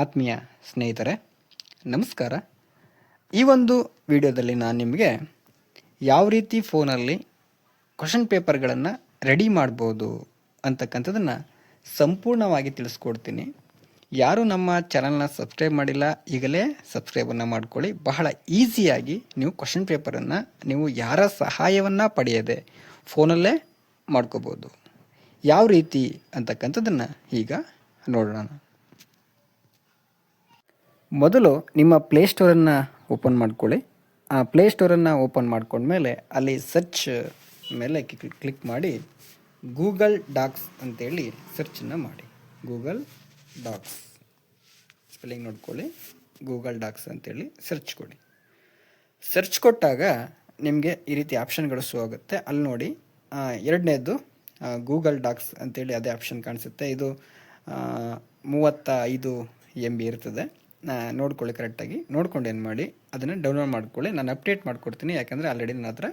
ಆತ್ಮೀಯ ಸ್ನೇಹಿತರೆ, ನಮಸ್ಕಾರ. ಈ ಒಂದು ವಿಡಿಯೋದಲ್ಲಿ ನಾನು ನಿಮಗೆ ಯಾವ ರೀತಿ ಫೋನಲ್ಲಿ ಕ್ವಶನ್ ಪೇಪರ್ಗಳನ್ನು ರೆಡಿ ಮಾಡ್ಬೋದು ಅಂತಕ್ಕಂಥದ್ದನ್ನು ಸಂಪೂರ್ಣವಾಗಿ ತಿಳಿಸ್ಕೊಡ್ತೀನಿ. ಯಾರು ನಮ್ಮ ಚಾನಲ್ನ ಸಬ್ಸ್ಕ್ರೈಬ್ ಮಾಡಿಲ್ಲ, ಈಗಲೇ ಸಬ್ಸ್ಕ್ರೈಬನ್ನು ಮಾಡ್ಕೊಳ್ಳಿ. ಬಹಳ ಈಸಿಯಾಗಿ ನೀವು ಕ್ವಶನ್ ಪೇಪರನ್ನು ನೀವು ಯಾರ ಸಹಾಯವನ್ನು ಪಡೆಯದೆ ಫೋನಲ್ಲೇ ಮಾಡ್ಕೋಬೋದು. ಯಾವ ರೀತಿ ಅಂತಕ್ಕಂಥದ್ದನ್ನು ಈಗ ನೋಡೋಣ. ಮೊದಲು ನಿಮ್ಮ ಪ್ಲೇಸ್ಟೋರನ್ನು ಓಪನ್ ಮಾಡ್ಕೊಳ್ಳಿ. ಆ ಪ್ಲೇಸ್ಟೋರನ್ನು ಓಪನ್ ಮಾಡ್ಕೊಂಡ್ಮೇಲೆ ಅಲ್ಲಿ ಸರ್ಚ್ ಮೇಲೆ ಕ್ಲಿಕ್ ಮಾಡಿ ಗೂಗಲ್ ಡಾಕ್ಸ್ ಅಂತೇಳಿ ಸರ್ಚನ್ನು ಮಾಡಿ. ಗೂಗಲ್ ಡಾಕ್ಸ್ ಸ್ಪೆಲ್ಲಿಂಗ್ ನೋಡ್ಕೊಳ್ಳಿ. ಗೂಗಲ್ ಡಾಕ್ಸ್ ಅಂತೇಳಿ ಸರ್ಚ್ ಕೊಡಿ. ಸರ್ಚ್ ಕೊಟ್ಟಾಗ ನಿಮಗೆ ಈ ರೀತಿ ಆಪ್ಷನ್ಗಳು ಶೋ ಆಗುತ್ತೆ. ಅಲ್ಲಿ ನೋಡಿ, ಎರಡನೇದು ಗೂಗಲ್ ಡಾಕ್ಸ್ ಅಂತೇಳಿ ಅದೇ ಆಪ್ಷನ್ ಕಾಣಿಸುತ್ತೆ. ಇದು 35 MB ಇರ್ತದೆ. ನೋಡ್ಕೊಳ್ಳಿ, ಕರೆಕ್ಟಾಗಿ ನೋಡ್ಕೊಂಡು ಏನು ಮಾಡಿ ಅದನ್ನು ಡೌನ್ಲೋಡ್ ಮಾಡ್ಕೊಳ್ಳಿ. ನಾನು ಅಪ್ಡೇಟ್ ಮಾಡಿಕೊಡ್ತೀನಿ, ಯಾಕಂದರೆ ಆಲ್ರೆಡಿ ನನ್ನ ಹತ್ರ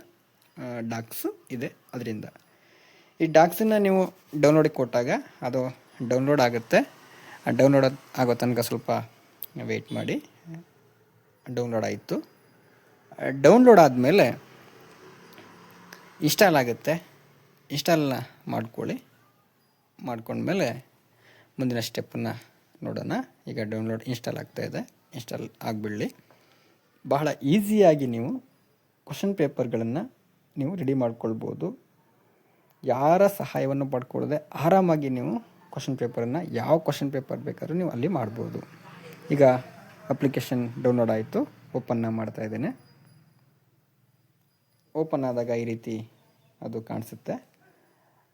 ಡಾಕ್ಸು ಇದೆ. ಅದರಿಂದ ಈ ಡಾಕ್ಸನ್ನು ನೀವು ಡೌನ್ಲೋಡಿಗೆ ಕೊಟ್ಟಾಗ ಅದು ಡೌನ್ಲೋಡ್ ಆಗುತ್ತೆ. ಡೌನ್ಲೋಡ್ ಆಗೋ ತನಕ ಸ್ವಲ್ಪ ವೆಯ್ಟ್ ಮಾಡಿ. ಡೌನ್ಲೋಡ್ ಆಯಿತು. ಡೌನ್ಲೋಡ್ ಆದಮೇಲೆ ಇನ್ಸ್ಟಾಲ್ ಆಗುತ್ತೆ. ಇನ್ಸ್ಟಾಲ್ ಮಾಡ್ಕೊಳ್ಳಿ. ಮಾಡ್ಕೊಂಡ್ಮೇಲೆ ಮುಂದಿನ ಸ್ಟೆಪ್ಪನ್ನು ನೋಡೋಣ. ಈಗ ಡೌನ್ಲೋಡ್ ಇನ್ಸ್ಟಾಲ್ ಆಗ್ತಾಯಿದೆ. ಇನ್ಸ್ಟಾಲ್ ಆಗಿಬಿಡಲಿ. ಬಹಳ ಈಸಿಯಾಗಿ ನೀವು ಕ್ವಶನ್ ಪೇಪರ್ಗಳನ್ನು ನೀವು ರೆಡಿ ಮಾಡ್ಕೊಳ್ಬೋದು. ಯಾರ ಸಹಾಯವನ್ನು ಪಡ್ಕೊಳ್ಳದೆ ಆರಾಮಾಗಿ ನೀವು ಕ್ವಶನ್ ಪೇಪರನ್ನು, ಯಾವ ಕ್ವಶನ್ ಪೇಪರ್ ಬೇಕಾದ್ರೂ ನೀವು ಅಲ್ಲಿ ಮಾಡ್ಬೋದು. ಈಗ ಅಪ್ಲಿಕೇಶನ್ ಡೌನ್ಲೋಡ್ ಆಯಿತು. ಓಪನ್ನ ಮಾಡ್ತಾಯಿದ್ದೇನೆ. ಓಪನ್ ಆದಾಗ ಈ ರೀತಿ ಅದು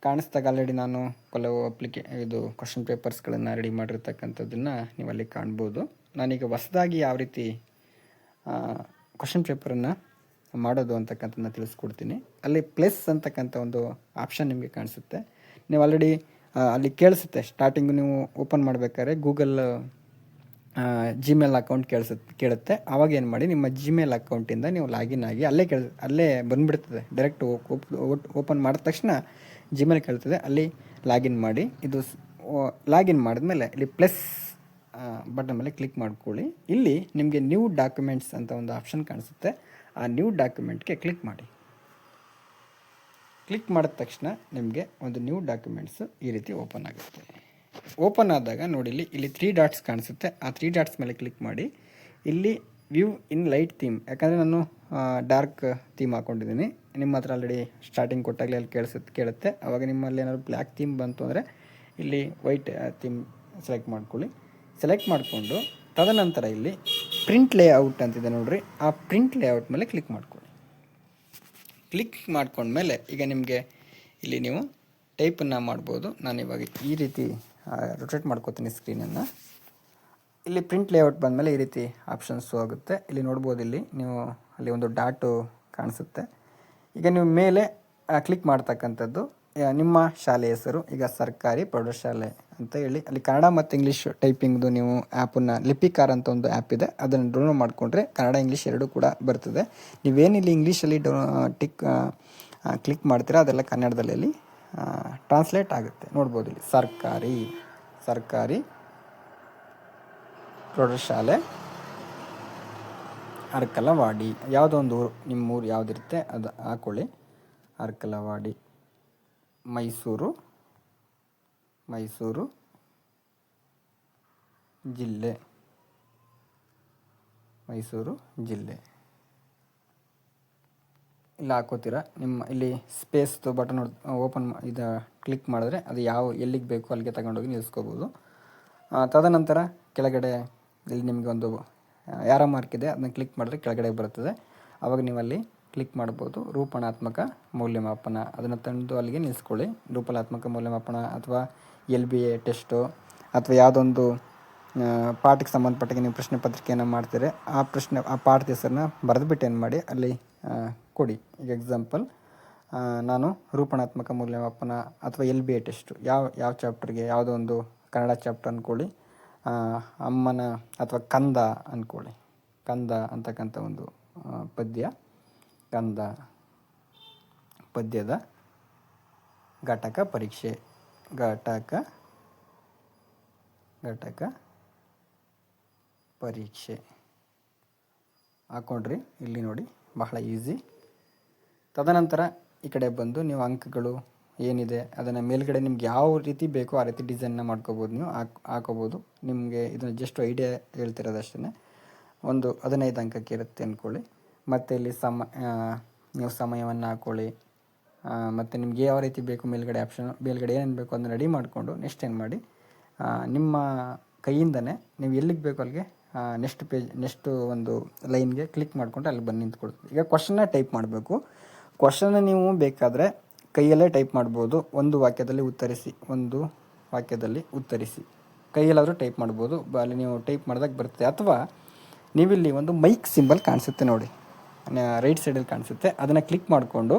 ಕಾಣಿಸ್ದಾಗ ಆಲ್ರೆಡಿ ನಾನು ಕೆಲವು ಇದು ಕ್ವಶನ್ ಪೇಪರ್ಸ್ಗಳನ್ನು ರೆಡಿ ಮಾಡಿರ್ತಕ್ಕಂಥದ್ದನ್ನು ನೀವು ಅಲ್ಲಿ ಕಾಣ್ಬೋದು. ನಾನೀಗ ಹೊಸದಾಗಿ ಯಾವ ರೀತಿ ಕ್ವಶನ್ ಪೇಪರನ್ನು ಮಾಡೋದು ಅಂತಕ್ಕಂಥದ್ದನ್ನ ತಿಳಿಸ್ಕೊಡ್ತೀನಿ. ಅಲ್ಲಿ ಪ್ಲಸ್ ಅಂತಕ್ಕಂಥ ಒಂದು ಆಪ್ಷನ್ ನಿಮಗೆ ಕಾಣಿಸುತ್ತೆ. ನೀವು ಆಲ್ರೆಡಿ ಅಲ್ಲಿ ಕೇಳಿಸುತ್ತೆ. ಸ್ಟಾರ್ಟಿಂಗು ನೀವು ಓಪನ್ ಮಾಡಬೇಕಾದ್ರೆ ಗೂಗಲ್ ಜಿಮೇಲ್ ಅಕೌಂಟ್ ಕೇಳುತ್ತೆ. ಆವಾಗ ಏನು ಮಾಡಿ, ನಿಮ್ಮ ಜಿಮೇಲ್ ಅಕೌಂಟಿಂದ ನೀವು ಲಾಗಿನ್ ಆಗಿ ಅಲ್ಲೇ ಬಂದುಬಿಡ್ತದೆ. ಡೈರೆಕ್ಟ್ ಓಪನ್ ಮಾಡಿದ ತಕ್ಷಣ ಜಿಮೇಲ್ ಕೇಳ್ತದೆ. ಅಲ್ಲಿ ಲಾಗಿನ್ ಮಾಡಿ. ಇದು ಲಾಗಿನ್ ಮಾಡಿದ್ಮೇಲೆ ಇಲ್ಲಿ ಪ್ಲಸ್ ಬಟನ್ ಮೇಲೆ ಕ್ಲಿಕ್ ಮಾಡ್ಕೊಳ್ಳಿ. ಇಲ್ಲಿ ನಿಮಗೆ ನ್ಯೂ ಡಾಕ್ಯುಮೆಂಟ್ಸ್ ಅಂತ ಒಂದು ಆಪ್ಷನ್ ಕಾಣಿಸುತ್ತೆ. ಆ ನ್ಯೂ ಡಾಕ್ಯುಮೆಂಟ್ಗೆ ಕ್ಲಿಕ್ ಮಾಡಿ. ಕ್ಲಿಕ್ ಮಾಡಿದ ತಕ್ಷಣ ನಿಮಗೆ ಒಂದು ನ್ಯೂ ಡಾಕ್ಯುಮೆಂಟ್ಸು ಈ ರೀತಿ ಓಪನ್ ಆಗುತ್ತೆ. ಓಪನ್ ಆದಾಗ ನೋಡಿ, ಇಲ್ಲಿ 3 ಡಾಟ್ಸ್ ಕಾಣಿಸುತ್ತೆ. ಆ 3 ಡಾಟ್ಸ್ ಮೇಲೆ ಕ್ಲಿಕ್ ಮಾಡಿ. ಇಲ್ಲಿ ವ್ಯೂ ಇನ್ ಲೈಟ್ ಥೀಮ್, ಯಾಕಂದರೆ ನಾನು ಡಾರ್ಕ್ ಥೀಮ್ ಹಾಕ್ಕೊಂಡಿದ್ದೀನಿ. ನಿಮ್ಮ ಹತ್ರ ಆಲ್ರೆಡಿ ಸ್ಟಾರ್ಟಿಂಗ್ ಕೊಟ್ಟಾಗಲೇ ಅಲ್ಲಿ ಕೇಳುತ್ತೆ. ಆವಾಗ ನಿಮ್ಮಲ್ಲಿ ಏನಾದ್ರು ಬ್ಲ್ಯಾಕ್ ಥೀಮ್ ಬಂತು ಅಂದರೆ ಇಲ್ಲಿ ವೈಟ್ ಥೀಮ್ ಸೆಲೆಕ್ಟ್ ಮಾಡ್ಕೊಳ್ಳಿ. ಸೆಲೆಕ್ಟ್ ಮಾಡಿಕೊಂಡು ತದನಂತರ ಇಲ್ಲಿ ಪ್ರಿಂಟ್ ಲೇಔಟ್ ಅಂತಿದೆ ನೋಡಿರಿ, ಆ ಪ್ರಿಂಟ್ ಲೇಔಟ್ ಮೇಲೆ ಕ್ಲಿಕ್ ಮಾಡ್ಕೊಳ್ಳಿ. ಕ್ಲಿಕ್ ಮಾಡ್ಕೊಂಡ್ಮೇಲೆ ಈಗ ನಿಮಗೆ ಇಲ್ಲಿ ನೀವು ಟೈಪನ್ನು ಮಾಡ್ಬೋದು. ನಾನಿವಾಗ ಈ ರೀತಿ ರೊಟೇಟ್ ಮಾಡ್ಕೋತೀನಿ ಸ್ಕ್ರೀನನ್ನು. ಇಲ್ಲಿ ಪ್ರಿಂಟ್ ಲೇಔಟ್ ಬಂದಮೇಲೆ ಈ ರೀತಿ ಆಪ್ಷನ್ಸ್ ಆಗುತ್ತೆ. ಇಲ್ಲಿ ನೋಡ್ಬೋದು, ಇಲ್ಲಿ ನೀವು ಅಲ್ಲಿ ಒಂದು ಡಾಟು ಕಾಣಿಸುತ್ತೆ. ಈಗ ನೀವು ಮೇಲೆ ಕ್ಲಿಕ್ ಮಾಡ್ತಕ್ಕಂಥದ್ದು ನಿಮ್ಮ ಶಾಲೆ ಹೆಸರು. ಈಗ ಸರ್ಕಾರಿ ಪ್ರೌಢಶಾಲೆ ಅಂತ ಹೇಳಿ ಅಲ್ಲಿ ಕನ್ನಡ ಮತ್ತು ಇಂಗ್ಲೀಷ್ ಟೈಪಿಂಗ್ದು ನೀವು ಆ್ಯಪನ್ನು, ಲಿಪಿಕಾರ್ ಅಂತ ಒಂದು ಆ್ಯಪ್ ಇದೆ, ಅದನ್ನು ಡೌನ್ಲೋಡ್ ಮಾಡಿಕೊಂಡ್ರೆ ಕನ್ನಡ ಇಂಗ್ಲೀಷ್ ಎರಡೂ ಕೂಡ ಬರ್ತದೆ. ನೀವೇನಿಲ್ಲಿ ಇಂಗ್ಲೀಷಲ್ಲಿ ಕ್ಲಿಕ್ ಮಾಡ್ತೀರಾ ಅದೆಲ್ಲ ಕನ್ನಡದಲ್ಲಿ ಟ್ರಾನ್ಸ್ಲೇಟ್ ಆಗುತ್ತೆ. ನೋಡ್ಬೋದು ಇಲ್ಲಿ ಸರ್ಕಾರಿ ಪ್ರೌಢಶಾಲೆ ಅರ್ಕಲವಾಡಿ. ಯಾವುದೋ ಒಂದು ಊರು, ನಿಮ್ಮ ಊರು ಯಾವುದಿರುತ್ತೆ ಅದು ಹಾಕೊಳ್ಳಿ. ಅರ್ಕಲವಾಡಿ, ಮೈಸೂರು ಜಿಲ್ಲೆ. ಇಲ್ಲಿ ಹಾಕೋತೀರಾ. ನಿಮ್ಮ ಇಲ್ಲಿ ಸ್ಪೇಸ್ದು ಬಟನ್ ಓಪನ್ ಇದು ಕ್ಲಿಕ್ ಮಾಡಿದ್ರೆ ಅದು ಎಲ್ಲಿಗೆ ಬೇಕು ಅಲ್ಲಿಗೆ ತಗೊಂಡೋಗಿ ನಿಲ್ಲಿಸ್ಕೋಬೋದು. ತದನಂತರ ಕೆಳಗಡೆ ಇಲ್ಲಿ ನಿಮಗೆ ಒಂದು ಯಾರೋ ಮಾರ್ಕ್ ಇದೆ, ಅದನ್ನ ಕ್ಲಿಕ್ ಮಾಡಿದ್ರೆ ಕೆಳಗಡೆ ಬರುತ್ತದೆ. ಆವಾಗ ನೀವಲ್ಲಿ ಕ್ಲಿಕ್ ಮಾಡ್ಬೋದು. ರೂಪಣಾತ್ಮಕ ಮೌಲ್ಯಮಾಪನ, ಅದನ್ನು ತಂದು ಅಲ್ಲಿಗೆ ನಿಲ್ಲಿಸ್ಕೊಳ್ಳಿ. ರೂಪಣಾತ್ಮಕ ಮೌಲ್ಯಮಾಪನ ಅಥವಾ LBA ಟೆಸ್ಟು ಅಥವಾ ಯಾವುದೊಂದು ಪಾಠಕ್ಕೆ ಸಂಬಂಧಪಟ್ಟಾಗೆ ನೀವು ಪ್ರಶ್ನೆ ಪತ್ರಿಕೆಯನ್ನು ಮಾಡ್ತೀರಿ, ಆ ಪಾಠದ ಹೆಸರನ್ನ ಬರೆದುಬಿಟ್ಟು ಏನು ಮಾಡಿ ಅಲ್ಲಿ ಕೊಡಿ. ಈಗ ಎಕ್ಸಾಂಪಲ್ ನಾನು ರೂಪಣಾತ್ಮಕ ಮೌಲ್ಯಮಾಪನ ಅಥವಾ LBA ಟೆಸ್ಟು ಯಾವ ಚಾಪ್ಟರ್ಗೆ, ಯಾವುದೋ ಒಂದು ಕನ್ನಡ ಚಾಪ್ಟರ್ ಅಂದ್ಕೊಳ್ಳಿ, ಅಮ್ಮನ ಅಥವಾ ಕಂದ ಅಂದ್ಕೊಳ್ಳಿ. ಕಂದ ಅಂತಕ್ಕಂಥ ಒಂದು ಪದ್ಯದ ಘಟಕ ಪರೀಕ್ಷೆ. ಪರೀಕ್ಷೆ ಹಾಕ್ಕೊಂಡ್ರಿ. ಇಲ್ಲಿ ನೋಡಿ ಬಹಳ ಈಸಿ. ತದನಂತರ ಈ ಕಡೆ ಬಂದು ನೀವು ಅಂಕಗಳು ಏನಿದೆ ಅದನ್ನು ಮೇಲ್ಗಡೆ ನಿಮ್ಗೆ ಯಾವ ರೀತಿ ಬೇಕೋ ಆ ರೀತಿ ಡಿಸೈನ್ನ ಮಾಡ್ಕೋಬೋದು, ನೀವು ಹಾಕೋಬೋದು. ನಿಮಗೆ ಇದನ್ನು ಜಸ್ಟ್ ಐಡಿಯಾ ಹೇಳ್ತಿರೋದಷ್ಟೇ. ಒಂದು 15 ಅಂಕಕ್ಕೆ ಇರುತ್ತೆ ಅಂದ್ಕೊಳ್ಳಿ. ಮತ್ತು ಇಲ್ಲಿ ನೀವು ಸಮಯವನ್ನು ಹಾಕ್ಕೊಳ್ಳಿ. ಮತ್ತು ನಿಮ್ಗೆ ಯಾವ ರೀತಿ ಬೇಕು ಮೇಲ್ಗಡೆ ಆಪ್ಷನ್, ಮೇಲ್ಗಡೆ ಏನೇನು ಬೇಕು ಅದನ್ನು ರೆಡಿ ಮಾಡಿಕೊಂಡು ನೆಕ್ಸ್ಟ್ ಏನು ಮಾಡಿ, ನಿಮ್ಮ ಕೈಯಿಂದನೇ ನೀವು ಎಲ್ಲಿಗೆ ಬೇಕು ಅಲ್ಲಿಗೆ ನೆಕ್ಸ್ಟು ಒಂದು ಲೈನ್ಗೆ ಕ್ಲಿಕ್ ಮಾಡಿಕೊಂಡು ಅಲ್ಲಿ ಬಂದು ನಿಂತ್ಕೊಳ್ತೀವಿ. ಈಗ ಕ್ವಶನ್ನ ಟೈಪ್ ಮಾಡಬೇಕು. ಕ್ವಶನ್ನ ನೀವು ಬೇಕಾದರೆ ಕೈಯಲ್ಲೇ ಟೈಪ್ ಮಾಡ್ಬೋದು. ಒಂದು ವಾಕ್ಯದಲ್ಲಿ ಉತ್ತರಿಸಿ ಕೈಯಲ್ಲಾದರೂ ಟೈಪ್ ಮಾಡ್ಬೋದು. ಅಲ್ಲಿ ನೀವು ಟೈಪ್ ಮಾಡಿದಾಗ ಬರುತ್ತೆ. ಅಥವಾ ನೀವಿಲ್ಲಿ ಒಂದು ಮೈಕ್ ಸಿಂಬಲ್ ಕಾಣಿಸುತ್ತೆ ನೋಡಿ, ರೈಟ್ ಸೈಡಲ್ಲಿ ಕಾಣಿಸುತ್ತೆ. ಅದನ್ನು ಕ್ಲಿಕ್ ಮಾಡಿಕೊಂಡು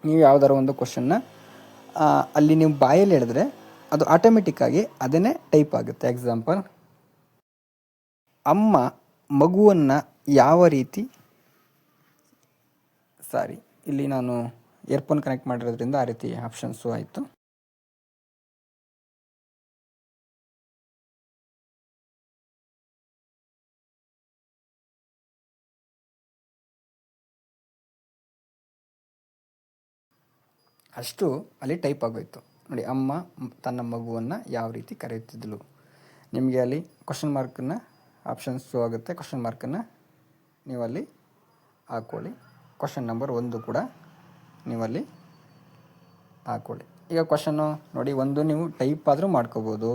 ನೀವು ಯಾವುದಾದ್ರು ಒಂದು ಕ್ವಶನ್ನ ಅಲ್ಲಿ ನೀವು ಬಾಯಲ್ಲಿ ಹೇಳಿದ್ರೆ ಅದು ಆಟೋಮೆಟಿಕ್ಕಾಗಿ ಅದನ್ನೇ ಟೈಪ್ ಆಗುತ್ತೆ. ಎಕ್ಸಾಂಪಲ್, ಅಮ್ಮ ಮಗುವನ್ನು ಯಾವ ರೀತಿ ಇಲ್ಲಿ ನಾನು ಇಯರ್ಫೋನ್ ಕನೆಕ್ಟ್ ಮಾಡಿರೋದ್ರಿಂದ ಆ ರೀತಿ ಆಪ್ಷನ್ಸು ಆಯಿತು. ಅಷ್ಟು ಅಲ್ಲಿ ಟೈಪ್ ಆಗೋಯ್ತು ನೋಡಿ. ಅಮ್ಮ ತನ್ನ ಮಗುವನ್ನು ಯಾವ ರೀತಿ ಕರೆಯುತ್ತಿದ್ದಳು. ನಿಮಗೆ ಅಲ್ಲಿ ಕ್ವಶನ್ ಮಾರ್ಕನ್ನು ಆಪ್ಷನ್ಸು ಆಗುತ್ತೆ. ಕ್ವಶನ್ ಮಾರ್ಕನ್ನು ನೀವು ಅಲ್ಲಿ ಹಾಕ್ಕೊಳ್ಳಿ. ಕ್ವಶನ್ ನಂಬರ್ 1 ಕೂಡ ನೀವಲ್ಲಿ ಹಾಕ್ಕೊಳ್ಳಿ. ಈಗ ಕ್ವಶನ್ನು ನೋಡಿ, ಒಂದು ನೀವು ಟೈಪ್ ಆದರೂ ಮಾಡ್ಕೋಬೋದು,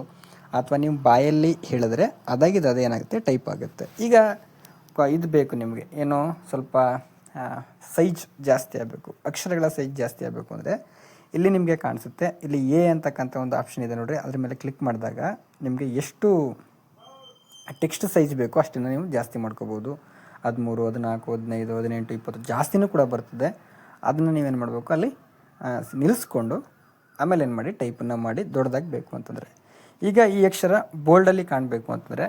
ಅಥವಾ ನೀವು ಬಾಯಲ್ಲಿ ಹೇಳಿದ್ರೆ ಅದಾಗಿದ್ದು ಅದೇನಾಗುತ್ತೆ ಟೈಪ್ ಆಗುತ್ತೆ. ಈಗ ಇದು ಬೇಕು ನಿಮಗೆ, ಏನೋ ಸ್ವಲ್ಪ ಸೈಜ್ ಜಾಸ್ತಿ ಆಗಬೇಕು, ಅಕ್ಷರಗಳ ಸೈಜ್ ಜಾಸ್ತಿ ಆಗಬೇಕು ಅಂದರೆ ಇಲ್ಲಿ ನಿಮಗೆ ಕಾಣಿಸುತ್ತೆ. ಇಲ್ಲಿ ಅಂತಕ್ಕಂಥ ಒಂದು ಆಪ್ಷನ್ ಇದೆ ನೋಡಿರಿ. ಅದ್ರ ಮೇಲೆ ಕ್ಲಿಕ್ ಮಾಡಿದಾಗ ನಿಮಗೆ ಎಷ್ಟು ಟೆಕ್ಸ್ಟ್ ಸೈಜ್ ಬೇಕೋ ಅಷ್ಟನ್ನು ನೀವು ಜಾಸ್ತಿ ಮಾಡ್ಕೋಬೋದು. 13, 14, 15, 18, 20 ಜಾಸ್ತಿನೂ ಕೂಡ ಬರ್ತದೆ. ಅದನ್ನು ನೀವೇನು ಮಾಡಬೇಕು, ಅಲ್ಲಿ ನಿಲ್ಲಿಸ್ಕೊಂಡು ಆಮೇಲೆ ಏನು ಮಾಡಿ ಟೈಪನ್ನು ಮಾಡಿ ದೊಡ್ಡದಾಗಿ ಬೇಕು ಅಂತಂದರೆ. ಈಗ ಈ ಅಕ್ಷರ ಬೋಲ್ಡಲ್ಲಿ ಕಾಣಬೇಕು ಅಂತಂದರೆ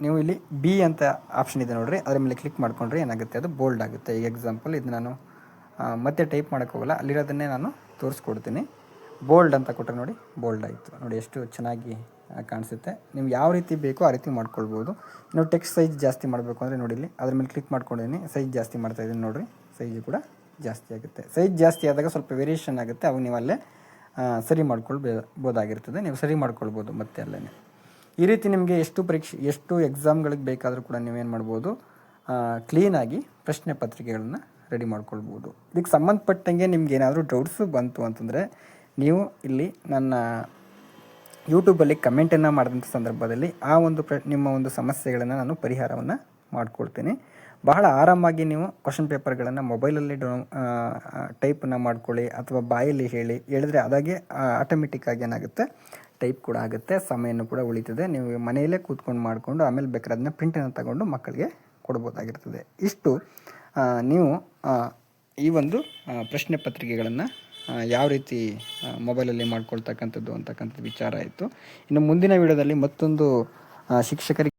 ನೀವು ಇಲ್ಲಿ ಬಿ ಅಂತ ಆಪ್ಷನ್ ಇದೆ ನೋಡಿರಿ, ಅದರ ಮೇಲೆ ಕ್ಲಿಕ್ ಮಾಡ್ಕೊಂಡ್ರೆ ಏನಾಗುತ್ತೆ, ಅದು ಬೋಲ್ಡ್ ಆಗುತ್ತೆ. ಈಗ ಎಕ್ಸಾಂಪಲ್ ಇದು ನಾನು ಮತ್ತೆ ಟೈಪ್ ಮಾಡೋಕ್ಕೋಗಲ್ಲ, ಅಲ್ಲಿರೋದನ್ನೇ ನಾನು ತೋರಿಸ್ಕೊಡ್ತೀನಿ. ಬೋಲ್ಡ್ ಅಂತ ಕೊಟ್ಟರೆ ನೋಡಿ, ಬೋಲ್ಡ್ ಆಯಿತು ನೋಡಿ, ಎಷ್ಟು ಚೆನ್ನಾಗಿ ಕಾಣಿಸುತ್ತೆ. ನೀವು ಯಾವ ರೀತಿ ಬೇಕೋ ಆ ರೀತಿ ಮಾಡ್ಕೊಳ್ಬೋದು. ನೀವು ಟೆಕ್ಸ್ಟ್ ಸೈಜ್ ಜಾಸ್ತಿ ಮಾಡಬೇಕು ಅಂದರೆ ನೋಡಿ, ಇಲ್ಲಿ ಅದ್ರ ಮೇಲೆ ಕ್ಲಿಕ್ ಮಾಡ್ಕೊಂಡಿದ್ದೀನಿ, ಸೈಜ್ ಜಾಸ್ತಿ ಮಾಡ್ತಾಯಿದ್ದೀನಿ ನೋಡಿರಿ, ಸೈಜು ಕೂಡ ಜಾಸ್ತಿ ಆಗುತ್ತೆ. ಸೈಜ್ ಜಾಸ್ತಿ ಆದಾಗ ಸ್ವಲ್ಪ ವೇರಿಯೇಷನ್ ಆಗುತ್ತೆ, ಅವು ನೀವು ಅಲ್ಲೇ ಸರಿ ಮಾಡ್ಕೊಳ್ಬೋದಾಗಿರ್ತದೆ. ನೀವು ಸರಿ ಮಾಡ್ಕೊಳ್ಬೋದು ಮತ್ತೆ ಅಲ್ಲೇ. ಈ ರೀತಿ ನಿಮಗೆ ಎಷ್ಟು ಎಕ್ಸಾಮ್ಗಳಿಗೆ ಬೇಕಾದರೂ ಕೂಡ ನೀವೇನು ಮಾಡ್ಬೋದು, ಕ್ಲೀನಾಗಿ ಪ್ರಶ್ನೆ ಪತ್ರಿಕೆಗಳನ್ನು ರೆಡಿ ಮಾಡ್ಕೊಳ್ಬೋದು. ಇದಕ್ಕೆ ಸಂಬಂಧಪಟ್ಟಂಗೆ ನಿಮ್ಗೆ ಏನಾದರೂ ಡೌಟ್ಸು ಬಂತು ಅಂತಂದರೆ ನೀವು ಇಲ್ಲಿ ನನ್ನ ಯೂಟ್ಯೂಬಲ್ಲಿ ಕಮೆಂಟನ್ನು ಮಾಡಿದಂಥ ಸಂದರ್ಭದಲ್ಲಿ ಆ ಒಂದು ನಿಮ್ಮ ಒಂದು ಸಮಸ್ಯೆಗಳನ್ನು ನಾನು ಪರಿಹಾರವನ್ನು ಮಾಡ್ಕೊಳ್ತೀನಿ. ಬಹಳ ಆರಾಮಾಗಿ ನೀವು ಕ್ವಶನ್ ಪೇಪರ್ಗಳನ್ನು ಮೊಬೈಲಲ್ಲಿ ಟೈಪನ್ನು ಮಾಡ್ಕೊಳ್ಳಿ, ಅಥವಾ ಬಾಯಲ್ಲಿ ಹೇಳಿದ್ರೆ ಅದಾಗೆ ಆಟೋಮೆಟಿಕ್ಕಾಗಿ ಏನಾಗುತ್ತೆ, ಟೈಪ್ ಕೂಡ ಆಗುತ್ತೆ, ಸಮಯನೂ ಕೂಡ ಉಳಿತದೆ. ನೀವು ಮನೆಯಲ್ಲೇ ಕೂತ್ಕೊಂಡು ಮಾಡಿಕೊಂಡು ಆಮೇಲೆ ಬೇಕಾದ್ರೆ ಅದನ್ನ ಪ್ರಿಂಟನ್ನು ತಗೊಂಡು ಮಕ್ಕಳಿಗೆ ಕೊಡ್ಬೋದಾಗಿರ್ತದೆ. ಇಷ್ಟು ನೀವು ಈ ಒಂದು ಪ್ರಶ್ನೆ ಪತ್ರಿಕೆಗಳನ್ನು ಯಾವ ರೀತಿ ಮೊಬೈಲಲ್ಲಿ ಮಾಡ್ಕೊಳ್ತಕ್ಕಂಥದ್ದು ಅಂತಕ್ಕಂಥದ್ದು ವಿಚಾರ ಆಯಿತು. ಇನ್ನು ಮುಂದಿನ ವಿಡಿಯೋದಲ್ಲಿ ಮತ್ತೊಂದು ಶಿಕ್ಷಕರಿಗೆ